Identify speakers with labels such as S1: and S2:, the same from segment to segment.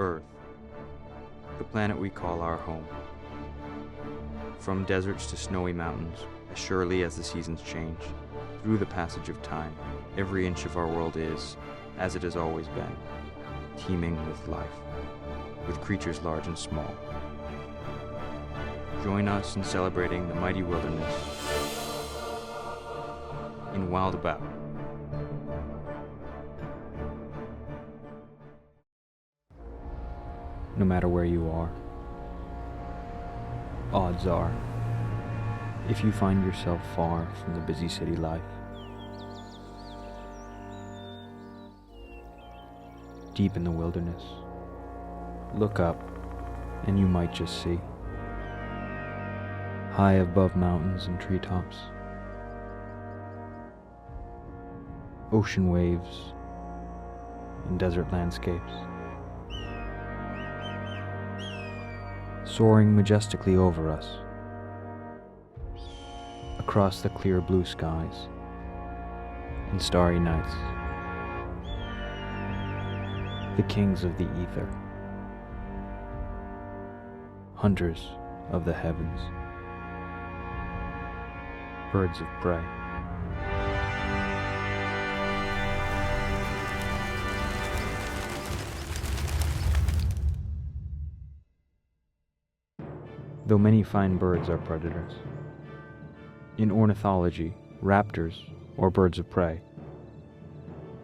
S1: Earth, the planet we call our home. From deserts to snowy mountains, as surely as the seasons change, through the passage of time, every inch of our world is, as it has always been, teeming with life, with creatures large and small. Join us in celebrating the mighty wilderness in Wild About. No matter where you are, odds are, if you find yourself far from the busy city life, deep in the wilderness, look up and you might just see, high above mountains and treetops, ocean waves and desert landscapes, soaring majestically over us, across the clear blue skies and starry nights, the kings of the ether, hunters of the heavens, birds of prey. Though many fine birds are predators, in ornithology, raptors, or birds of prey,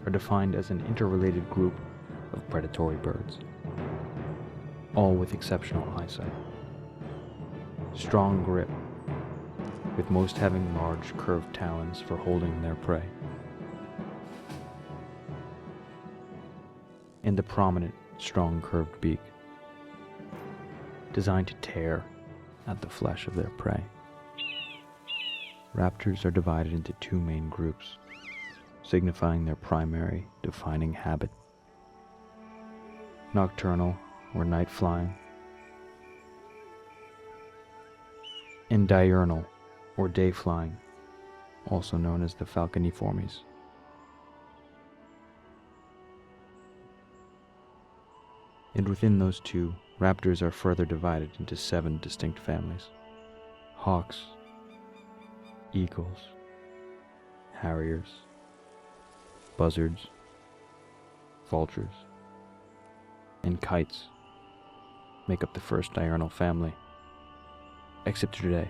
S1: are defined as an interrelated group of predatory birds, all with exceptional eyesight, strong grip, with most having large curved talons for holding their prey, and a prominent, strong curved beak, designed to tear at the flesh of their prey. Raptors are divided into two main groups, signifying their primary defining habit: nocturnal, or night flying, and diurnal, or day flying, also known as the falconiformes. And within those two, raptors are further divided into 7 distinct families: hawks, eagles, harriers, buzzards, vultures, and kites make up the first diurnal family, except today,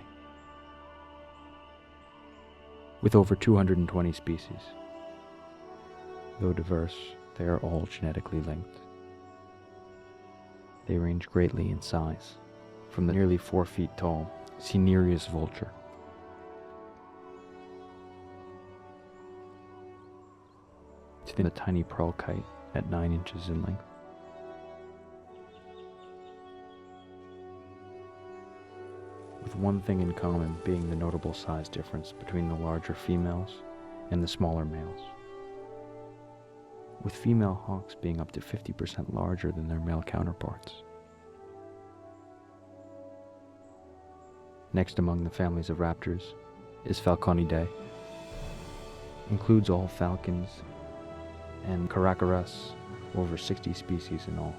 S1: with over 220 species. Though diverse, they are all genetically linked. They range greatly in size, from the nearly 4 feet tall cinereous vulture to the tiny pearl kite at 9 inches in length. With one thing in common being the notable size difference between the larger females and the smaller males, with female hawks being up to 50% larger than their male counterparts. Next among the families of raptors is Falconidae. Includes all falcons and caracaras, over 60 species in all,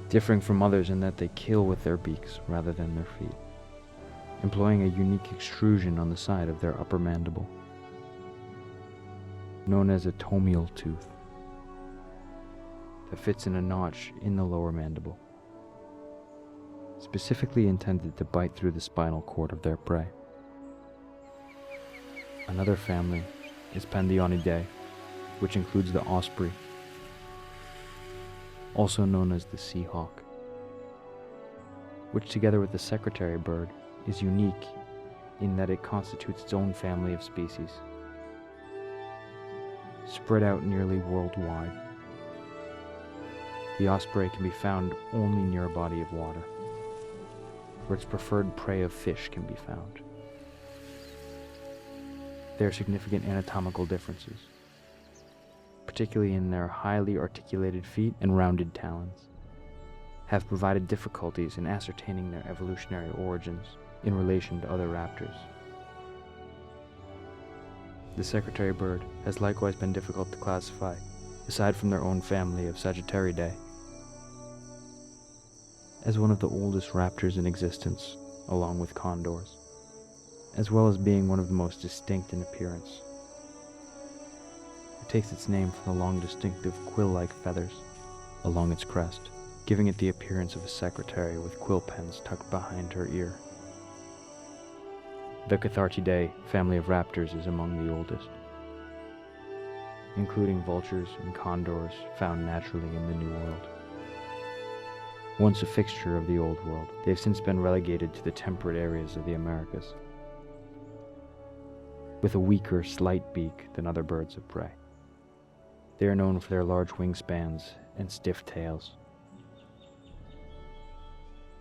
S1: differing from others in that they kill with their beaks rather than their feet, employing a unique extrusion on the side of their upper mandible, known as a tomial tooth, that fits in a notch in the lower mandible, specifically intended to bite through the spinal cord of their prey. Another family is Pandionidae, which includes the osprey, also known as the sea hawk, which together with the secretary bird is unique in that it constitutes its own family of species, spread out nearly worldwide. The osprey can be found only near a body of water, where its preferred prey of fish can be found. There are significant anatomical differences, particularly in their highly articulated feet and rounded talons, have provided difficulties in ascertaining their evolutionary origins in relation to other raptors. The secretary bird has likewise been difficult to classify, aside from their own family of Sagittariidae, as one of the oldest raptors in existence, along with condors, as well as being one of the most distinct in appearance. It takes its name from the long distinctive quill-like feathers along its crest, giving it the appearance of a secretary with quill pens tucked behind her ear. The Cathartidae family of raptors is among the oldest, including vultures and condors found naturally in the New World. Once a fixture of the Old World, they have since been relegated to the temperate areas of the Americas, with a weaker, slight beak than other birds of prey. They are known for their large wingspans and stiff tails,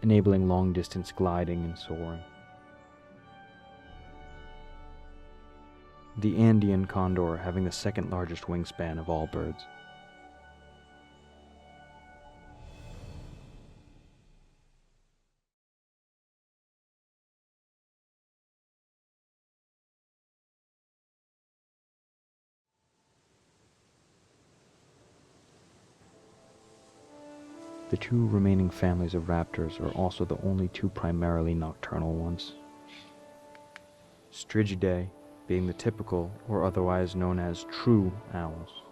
S1: enabling long-distance gliding and soaring. The Andean condor having the second largest wingspan of all birds. The two remaining families of raptors are also the only two primarily nocturnal ones. Strigidae being the typical, or otherwise known as true, owls,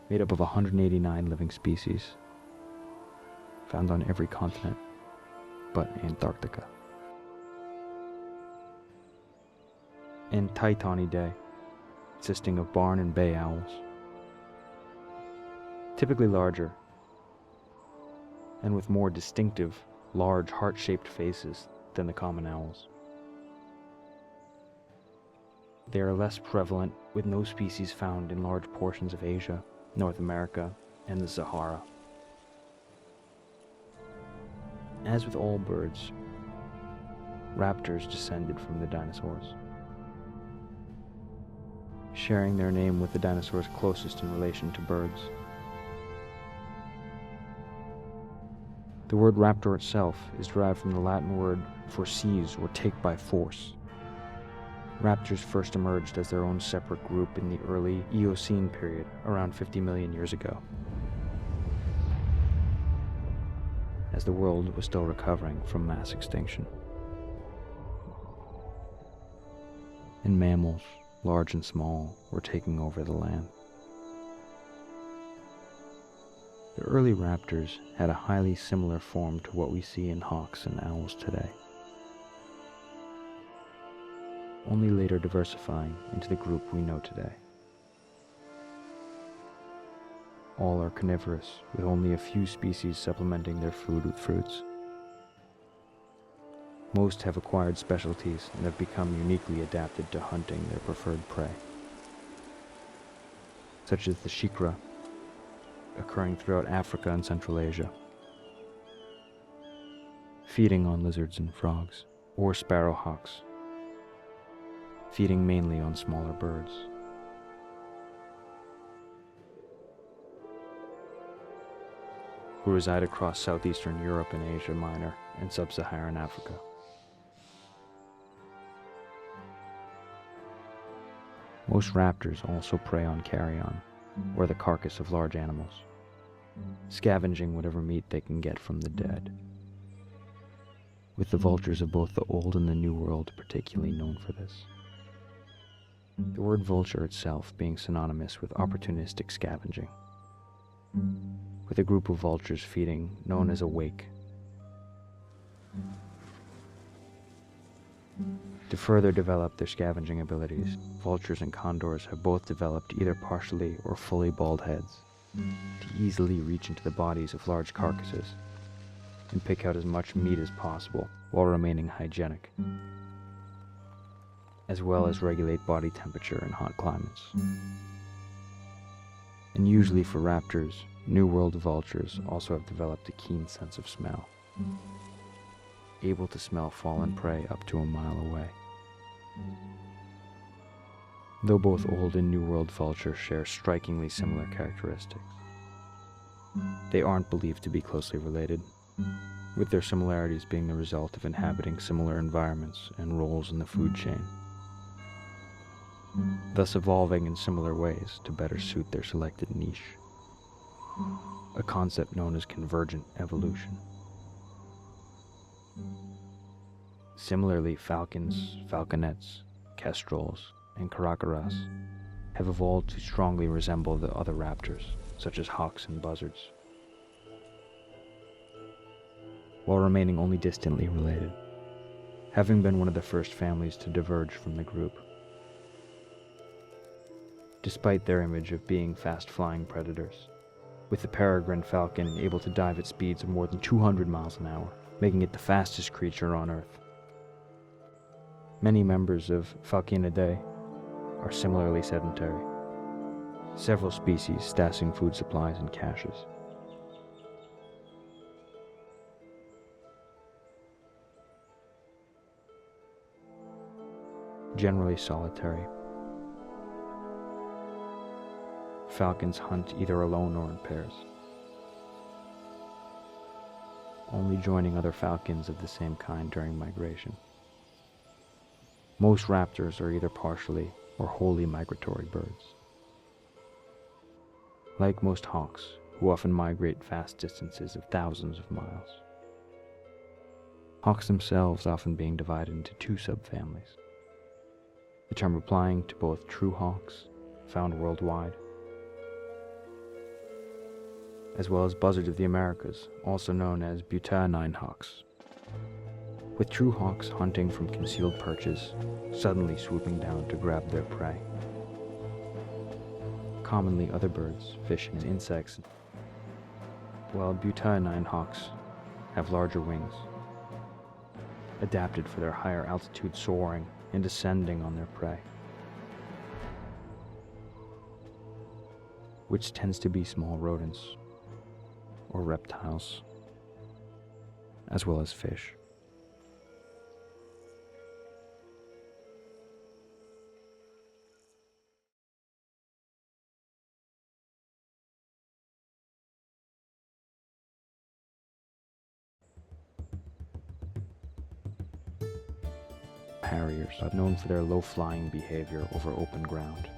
S1: made up of 189 living species, found on every continent but Antarctica. And Titanidae, consisting of barn and bay owls, typically larger and with more distinctive, large heart-shaped faces than the common owls. They are less prevalent, with no species found in large portions of Asia, North America, and the Sahara. As with all birds, raptors descended from the dinosaurs, sharing their name with the dinosaurs closest in relation to birds. The word raptor itself is derived from the Latin word for seize or take by force. Raptors first emerged as their own separate group in the early Eocene period, around 50 million years ago, as the world was still recovering from mass extinction. And mammals, large and small, were taking over the land. The early raptors had a highly similar form to what we see in hawks and owls today, only later diversifying into the group we know today. All are carnivorous, with only a few species supplementing their food with fruits. Most have acquired specialties and have become uniquely adapted to hunting their preferred prey, such as the shikra, occurring throughout Africa and Central Asia, feeding on lizards and frogs, or sparrowhawks, feeding mainly on smaller birds. Who reside across southeastern Europe and Asia Minor and sub-Saharan Africa. Most raptors also prey on carrion, or the carcass of large animals, scavenging whatever meat they can get from the dead, with the vultures of both the Old and the New World particularly known for this. The word vulture itself being synonymous with opportunistic scavenging, with a group of vultures feeding known as a wake. To further develop their scavenging abilities, vultures and condors have both developed either partially or fully bald heads to easily reach into the bodies of large carcasses and pick out as much meat as possible while remaining hygienic, as well as regulate body temperature in hot climates. And usually for raptors, New World vultures also have developed a keen sense of smell, able to smell fallen prey up to a mile away. Though both Old and New World vultures share strikingly similar characteristics, they aren't believed to be closely related, with their similarities being the result of inhabiting similar environments and roles in the food chain, thus evolving in similar ways to better suit their selected niche. A concept known as convergent evolution. Similarly, falcons, falconets, kestrels, and caracaras have evolved to strongly resemble the other raptors, such as hawks and buzzards, while remaining only distantly related, having been one of the first families to diverge from the group. Despite their image of being fast-flying predators, with the peregrine falcon able to dive at speeds of more than 200 miles an hour, making it the fastest creature on Earth. Many members of Falconidae are similarly sedentary, several species stashing food supplies in caches. Generally solitary, falcons hunt either alone or in pairs, only joining other falcons of the same kind during migration. Most raptors are either partially or wholly migratory birds. Like most hawks, who often migrate vast distances of thousands of miles. Hawks themselves often being divided into two subfamilies, the term applying to both true hawks, found worldwide, as well as buzzards of the Americas, also known as bute hawks, with true hawks hunting from concealed perches, suddenly swooping down to grab their prey. Commonly other birds, fish, and insects, while bute hawks have larger wings, adapted for their higher altitude soaring and descending on their prey, which tends to be small rodents or reptiles, as well as fish. Harriers are known for their low-flying behavior over open ground.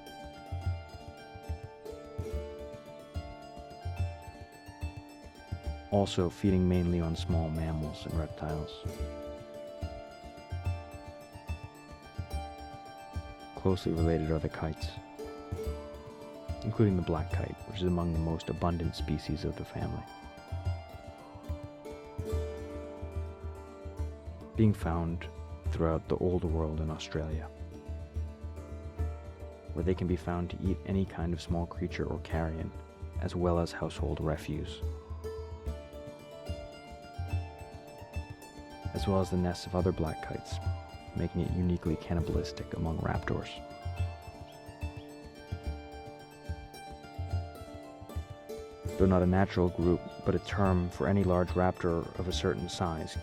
S1: Also feeding mainly on small mammals and reptiles. Closely related are the kites, including the black kite, which is among the most abundant species of the family, being found throughout the Old World in Australia, where they can be found to eat any kind of small creature or carrion, as well as household refuse, as well as the nests of other black kites, making it uniquely cannibalistic among raptors. Though not a natural group, but a term for any large raptor of a certain size,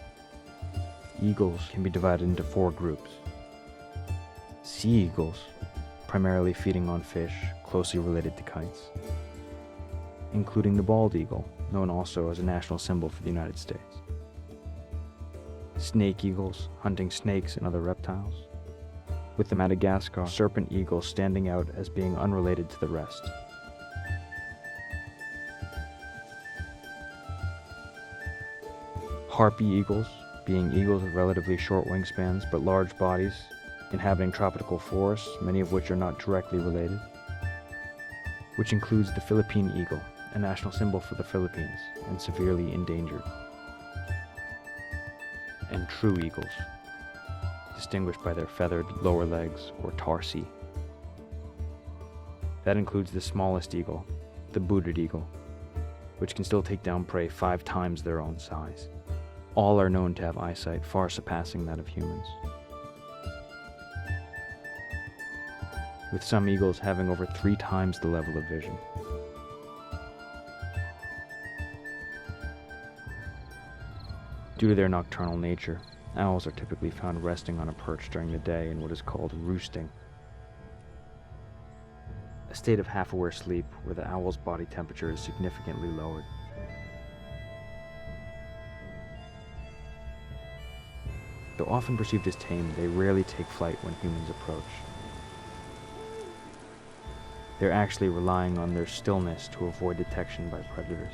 S1: eagles can be divided into 4 groups. Sea eagles, primarily feeding on fish closely related to kites, including the bald eagle, known also as a national symbol for the United States. Snake eagles, hunting snakes and other reptiles, with the Madagascar serpent eagle standing out as being unrelated to the rest. Harpy eagles, being eagles with relatively short wingspans but large bodies, inhabiting tropical forests, many of which are not directly related, which includes the Philippine eagle, a national symbol for the Philippines and severely endangered, and true eagles, distinguished by their feathered lower legs or tarsi. That includes the smallest eagle, the bode eagle, which can still take down prey 5 times their own size. All are known to have eyesight far surpassing that of humans, with some eagles having over 3 times the level of vision. Due to their nocturnal nature, owls are typically found resting on a perch during the day in what is called roosting, a state of half-aware sleep where the owl's body temperature is significantly lowered. Though often perceived as tame, they rarely take flight when humans approach. They're actually relying on their stillness to avoid detection by predators.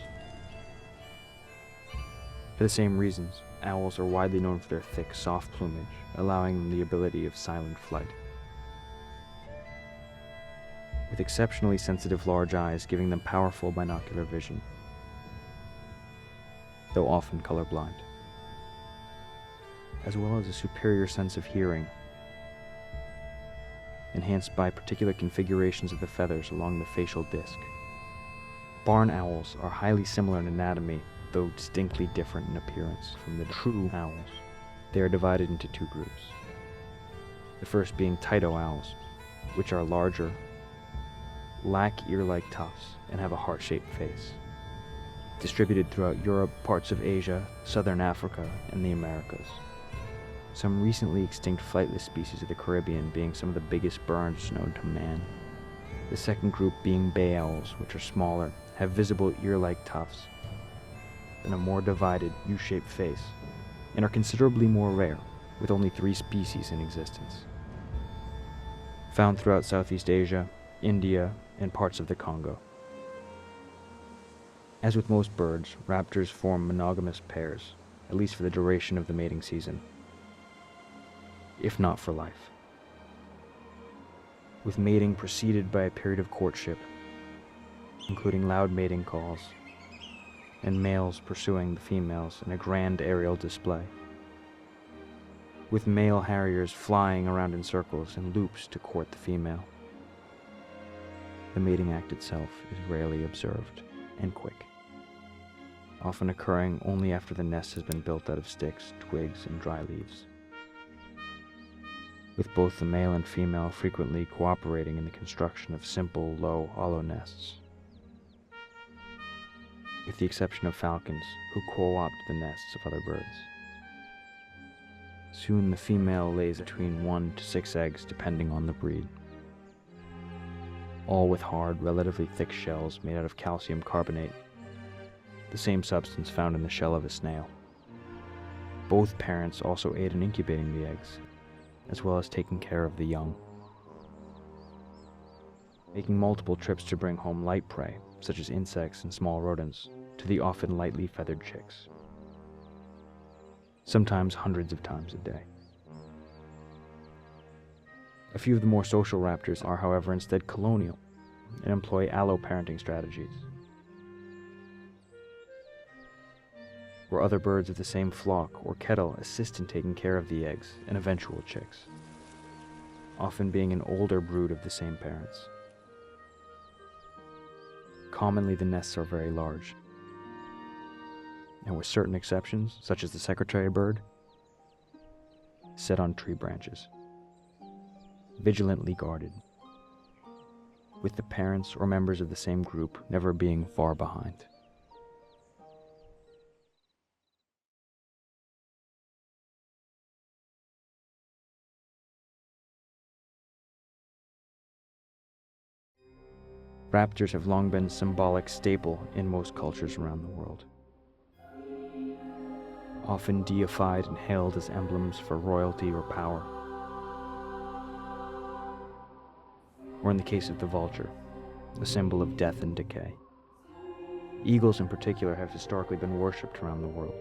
S1: For the same reasons, owls are widely known for their thick, soft plumage, allowing them the ability of silent flight. With exceptionally sensitive large eyes giving them powerful binocular vision, though often colorblind, as well as a superior sense of hearing, enhanced by particular configurations of the feathers along the facial disc. Barn owls are highly similar in anatomy, though distinctly different in appearance from the true owls. They are divided into two groups. The first being Tyto owls, which are larger, lack ear-like tufts, and have a heart-shaped face. Distributed throughout Europe, parts of Asia, southern Africa, and the Americas. Some recently extinct flightless species of the Caribbean being some of the biggest birds known to man. The second group being bay owls, which are smaller, have visible ear-like tufts, and a more divided U-shaped face, and are considerably more rare, with only 3 species in existence. Found throughout Southeast Asia, India, and parts of the Congo. As with most birds, raptors form monogamous pairs, at least for the duration of the mating season, if not for life, with mating preceded by a period of courtship, including loud mating calls, and males pursuing the females in a grand aerial display, with male harriers flying around in circles and loops to court the female. The mating act itself is rarely observed and quick, often occurring only after the nest has been built out of sticks, twigs, and dry leaves, with both the male and female frequently cooperating in the construction of simple, low, hollow nests, with the exception of falcons, who co-opt the nests of other birds. Soon the female lays between 1 to 6 eggs depending on the breed, all with hard, relatively thick shells made out of calcium carbonate, the same substance found in the shell of a snail. Both parents also aid in incubating the eggs, as well as taking care of the young, making multiple trips to bring home light prey, such as insects and small rodents, to the often lightly feathered chicks, sometimes hundreds of times a day. A few of the more social raptors are, however, instead colonial and employ allo-parenting strategies, where other birds of the same flock or kettle assist in taking care of the eggs and eventual chicks, often being an older brood of the same parents. Commonly, the nests are very large, and with certain exceptions, such as the secretary bird, set on tree branches, vigilantly guarded, with the parents or members of the same group never being far behind. Raptors have long been a symbolic staple in most cultures around the world, often deified and hailed as emblems for royalty or power, or in the case of the vulture, a symbol of death and decay. Eagles in particular have historically been worshipped around the world.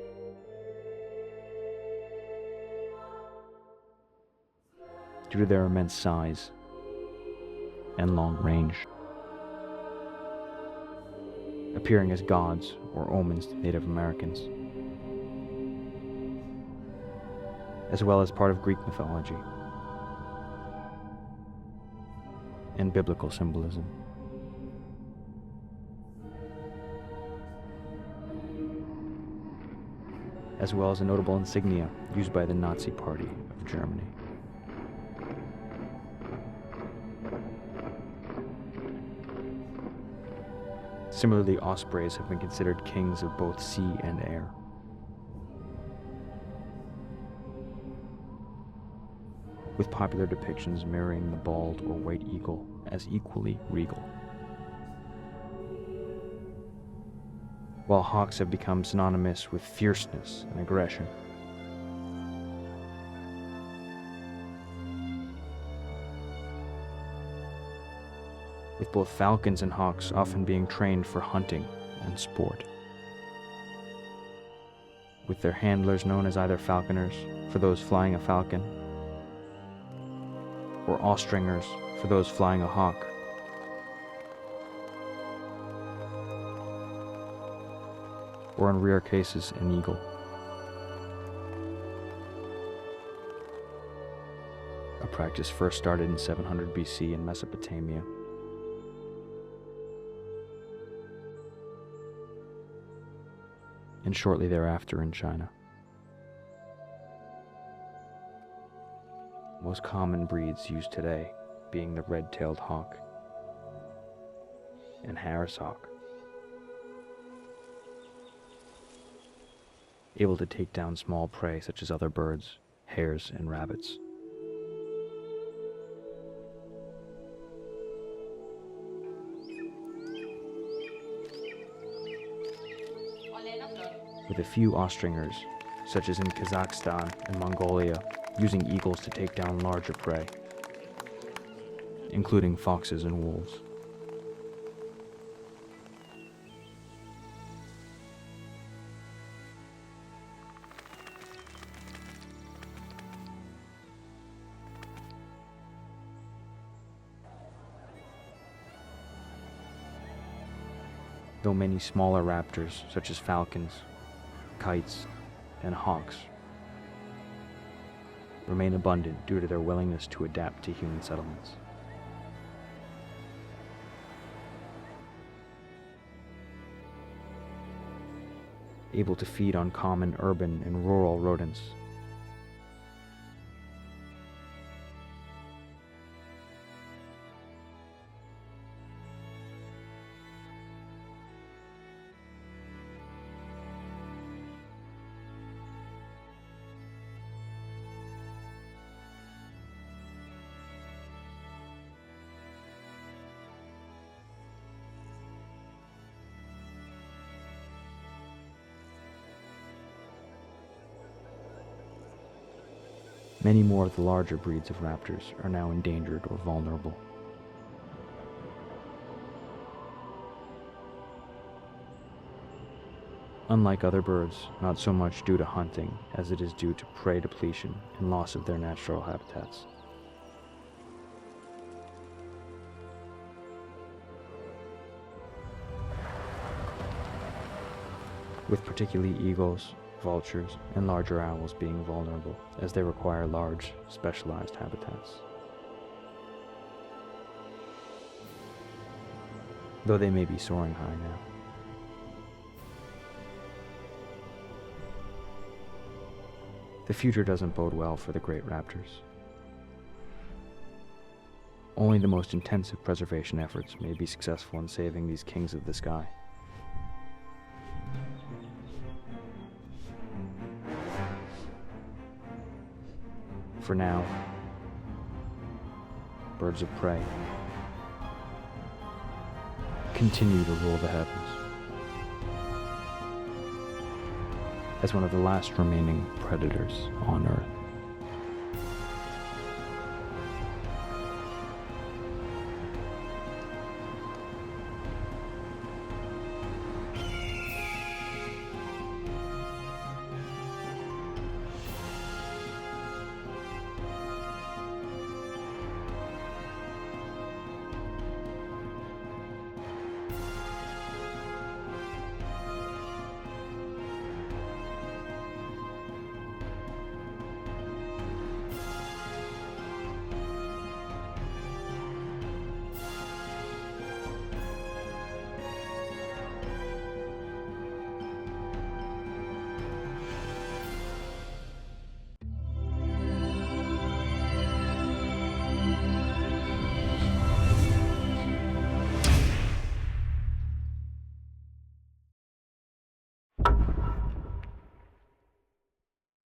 S1: Due to their immense size and long range, appearing as gods or omens to Native Americans, as well as part of Greek mythology and biblical symbolism. As well as a notable insignia used by the Nazi Party of Germany. Similarly, ospreys have been considered kings of both sea and air. With popular depictions mirroring the bald or white eagle as equally regal. While hawks have become synonymous with fierceness and aggression. With both falcons and hawks often being trained for hunting and sport. with their handlers known as either falconers for those flying a falcon, or awe-stringers for those flying a hawk. Or in rare cases, an eagle. A practice first started in 700 BC in Mesopotamia. And shortly thereafter in China. Most common breeds used today being the red-tailed hawk and Harris hawk, able to take down small prey such as other birds, hares, and rabbits. With a few ostrichers, such as in Kazakhstan and Mongolia, using eagles to take down larger prey, including foxes and wolves. Though many smaller raptors, such as falcons, kites, and hawks, remain abundant due to their willingness to adapt to human settlements. Able to feed on common urban and rural rodents. Many more of the larger breeds of raptors are now endangered or vulnerable. Unlike other birds, not so much due to hunting as it is due to prey depletion and loss of their natural habitats. With particularly eagles, vultures, and larger owls being vulnerable, as they require large, specialized habitats. Though they may be soaring high now. The future doesn't bode well for the great raptors. Only the most intensive preservation efforts may be successful in saving these kings of the sky. For now, birds of prey continue to rule the heavens as one of the last remaining predators on Earth.